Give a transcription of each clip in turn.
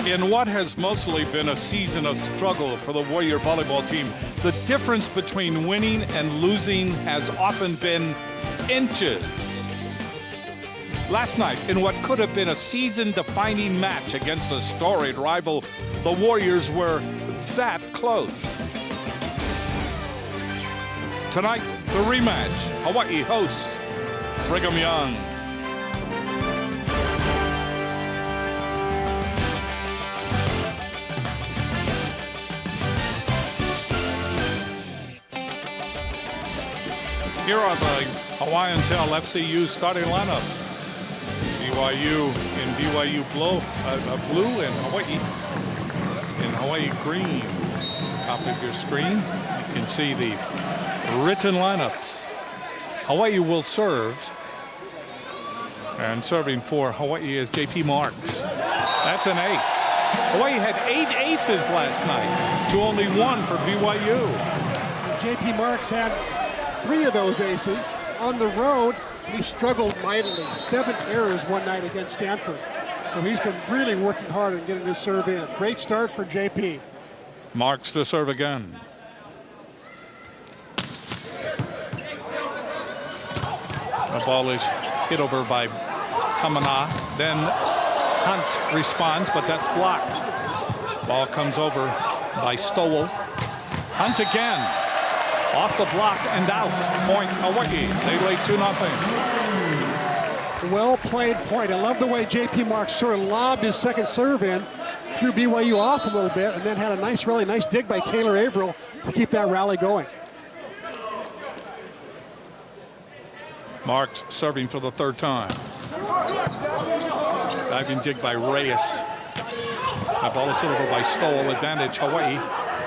In what has mostly been a season of struggle for the Warrior volleyball team, the difference between winning and losing has often been inches. Last night, in what could have been a season-defining match against a storied rival, the Warriors were that close. Tonight, the rematch. Hawaii hosts Brigham Young. Here are the Hawaiian Tell FCU starting lineups. BYU in BYU blue and Hawaii green. Top of your screen, you can see the written lineups. Hawaii will serve, and serving for Hawaii is JP Marks. That's an ace. Hawaii had 8 aces last night to only 1 for BYU. JP Marks had 3 of those aces. On the road, he struggled mightily. 7 errors one night against Stanford. So he's been really working hard on getting his serve in. Great start for JP. Marks to serve again. The ball is hit over by Tamana. Then Hunt responds, but that's blocked. Ball comes over by Stowell. Hunt again. Off the block and out. Point Hawaii. They lead 2-0. Well played point. I love the way JP Marks sort of lobbed his second serve in, threw BYU off a little bit, and then had a nice rally, nice dig by Taylor Averill to keep that rally going. Marks serving for the 3rd time. Diving dig by Reyes. That ball is hit over by Stowell. Advantage Hawaii.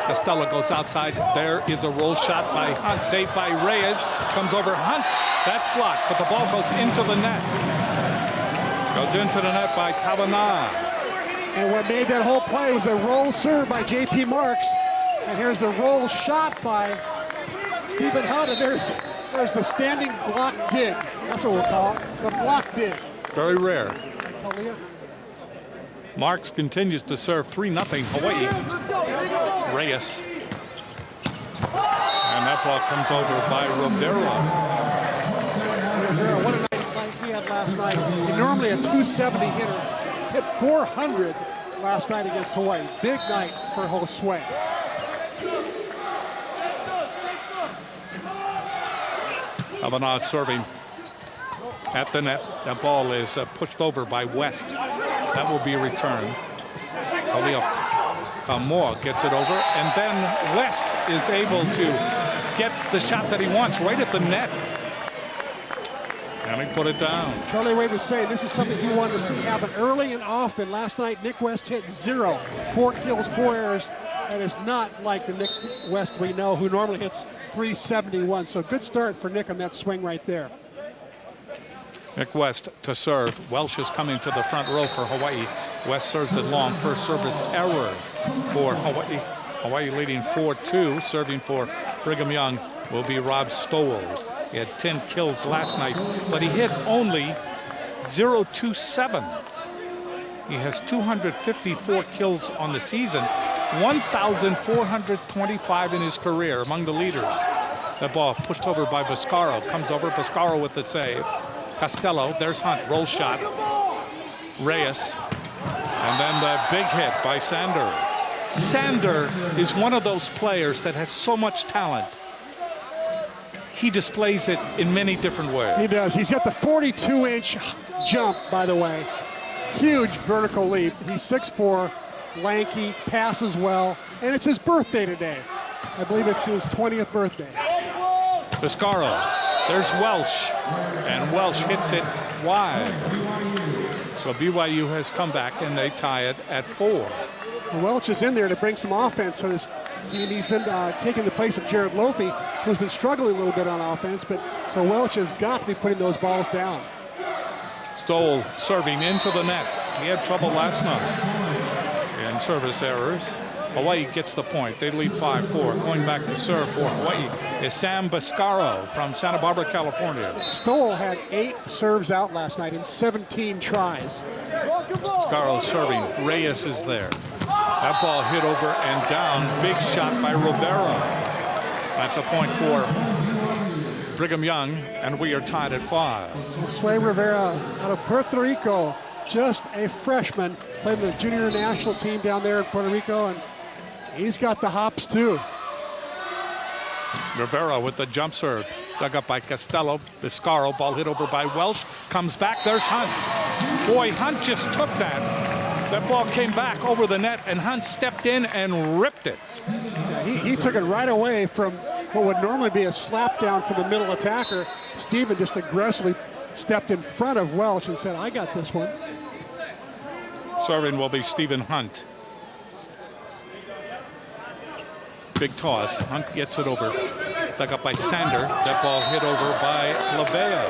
Costello goes outside. There is a roll shot by Hunt. Saved by Reyes. Comes over Hunt. That's blocked, but the ball goes into the net. Goes into the net by Kavanaugh. And what made that whole play was the roll serve by JP Marks. And here's the roll shot by Stephen Hunt. And there's the standing block dig. That's what we'll call it. The block dig. Very rare. Marks continues to serve 3-0 Hawaii. Reyes. And that ball comes over by Rivera. What a night he had last night. He normally a 270 hitter. Hit 400 last night against Hawaii. Big night for Josue. Kavanaugh serving at the net. That ball is pushed over by West. That will be returned. Kaleo Kamoa gets it over, and then West is able to get the shot that he wants right at the net. And he put it down. Charlie Wade was saying this is something he wanted to see happen early and often. Last night, Nick West hit 0. 4 kills, 4 errors. That is not like the Nick West we know, who normally hits 371. So good start for Nick on that swing right there. Nick West to serve. Welsh is coming to the front row for Hawaii. West serves it long. First service error for Hawaii. Hawaii leading 4-2. Serving for Brigham Young will be Rob Stowell. He had 10 kills last night, but he hit only 0.27. He has 254 kills on the season, 1,425 in his career, among the leaders. That ball pushed over by Boscaro. Comes over, Boscaro with the save. Costello, there's Hunt, roll shot. Reyes, and then the big hit by Sander. Sander is one of those players that has so much talent. He displays it in many different ways. He does. He's got the 42-inch jump, by the way. Huge vertical leap. He's 6'4", lanky, passes well, and it's his birthday today. I believe it's his 20th birthday. Boscaro, there's Welsh, and Welsh hits it wide. So BYU has come back, and they tie it at 4. Welch is in there to bring some offense to this team. He's taking the place of Jared Lofi, who's been struggling a little bit on offense, but so Welch has got to be putting those balls down. Stoll serving into the net. He had trouble last night in service errors. Hawaii gets the point. They lead 5-4. Going back to serve for Hawaii is Sam Biscaro from Santa Barbara, California. Stoll had 8 serves out last night in 17 tries. Biscaro serving. Reyes is there. That ball hit over and down. Big shot by Rivera. That's a point for Brigham Young, and we are tied at 5. Sway Rivera out of Puerto Rico, just a freshman, played in the junior national team down there in Puerto Rico, and he's got the hops too. Rivera with the jump serve. Dug up by Costello. Biscaro, ball hit over by Welsh. Comes back, there's Hunt. Boy, Hunt just took that. That ball came back over the net, and Hunt stepped in and ripped it. Yeah, he took it right away from what would normally be a slap down for the middle attacker. Steven just aggressively stepped in front of Welsh and said, I got this one. Serving will be Stephen Hunt. Big toss. Hunt gets it over. Dug up by Sander. That ball hit over by Lavea.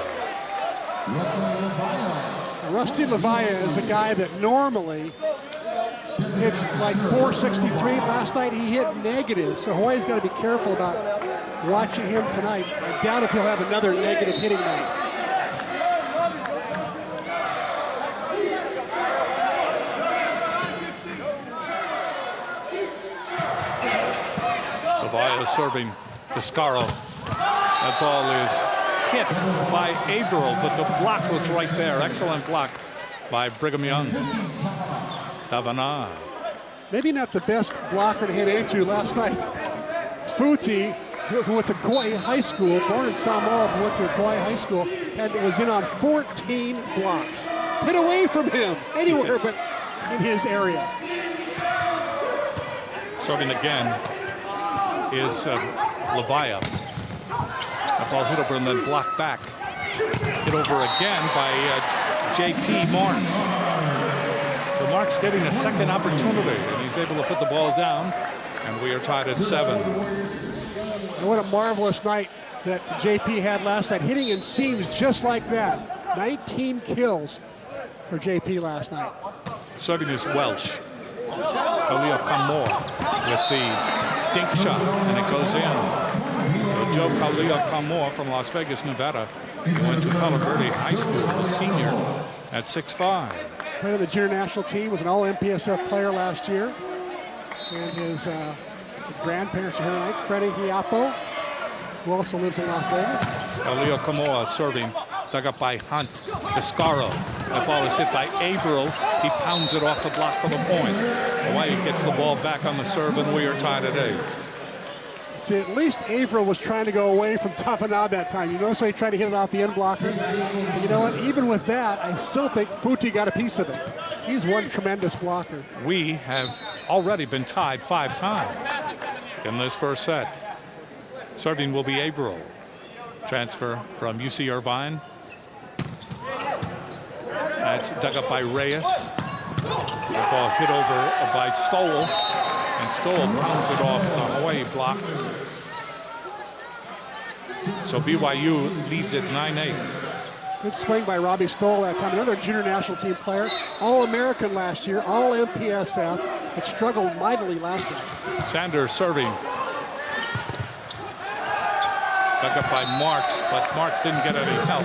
Rusty Lavaya is a guy that normally hits like .463. Last night he hit negative, so Hawaii's got to be careful about watching him tonight. I doubt if he'll have another negative hitting night. Lavaya is serving. Biscaro. That ball is hit by Averill, but the block was right there. Excellent block by Brigham Young. Davana. Maybe not the best blocker to hit into last night. Futi, who went to Kauai High School, born in Samoa, but went to Kauai High School, and was in on 14 blocks. Hit away from him, anywhere but in his area. Serving again is Lavaya. That ball hit over and then blocked back. Hit over again by J.P. Marks. So Marks getting a second opportunity, and he's able to put the ball down, and we are tied at 7. And what a marvelous night that J.P. had last night, hitting in seams just like that. 19 kills for J.P. last night. Serving is Welsh. Kalia Kamor with the dink shot, and it goes in. So Joe Kalia Kamor from Las Vegas, Nevada. He went to Palo Verde High School, a senior at 6'5". Played on the junior national team, was an all-MPSF player last year. And his grandparents are here tonight, Freddie Hiapo, who also lives in Las Vegas. Kalia Kamor serving, dug up by Hunt. Biscaro. That ball is hit by Averill. He pounds it off the block for the point. Hawaii gets the ball back on the serve, and we are tied at 8. See, at least Averill was trying to go away from Tavanad that time. You notice how he tried to hit it off the end blocker. And you know what? Even with that, I still think Futi got a piece of it. He's one tremendous blocker. We have already been tied 5 times in this first set. Serving will be Averill. Transfer from UC Irvine. That's dug up by Reyes. The ball hit over by Stoll. And Stoll pounds it off the Hawaii block. So BYU leads at 9-8. Good swing by Robbie Stoll that time. Another junior national team player. All-American last year, all-MPSF, but struggled mightily last night. Sanders serving. Dug up by Marks, but Marks didn't get any help.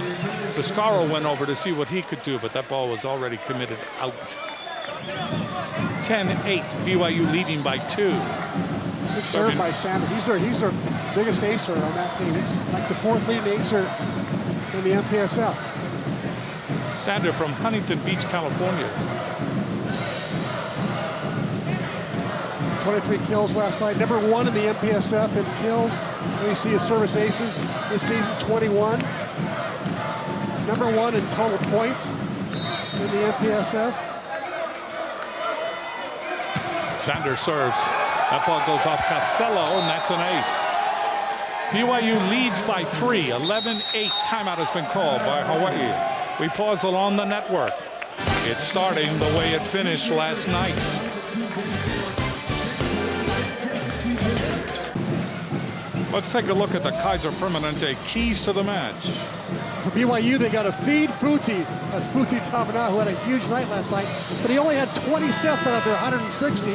Biscaro went over to see what he could do, but that ball was already committed out. 10-8, BYU leading by 2. Good serve by Sanders. He's their biggest acer on that team. He's like the 4th leading acer in the MPSF. Sander from Huntington Beach, California. 23 kills last night. Number 1 in the MPSF in kills. And you see his service aces this season, 21. Number 1 in total points in the MPSF. Sander serves. That ball goes off Costello, and that's an ace. BYU leads by 3. 11-8. Timeout has been called by Hawaii. We pause it on the network. It's starting the way it finished last night. Let's take a look at the Kaiser Permanente keys to the match. For BYU, they got to feed Futi. That's Futi Tavana, who had a huge night last night, but he only had 20 sets out of their 160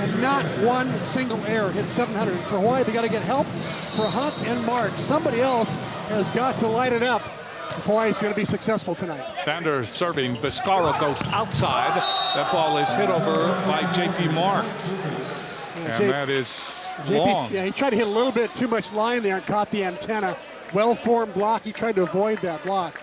and not one single error. Hit 700. For Hawaii, they got to get help for Hunt and Mark. Somebody else has got to light it up if Hawaii's going to be successful tonight. Sanders serving. Biscaro goes outside. That ball is hit over by J.P. Mark. And that is long. Yeah, he tried to hit a little bit too much line there and caught the antenna. Well-formed block. He tried to avoid that block.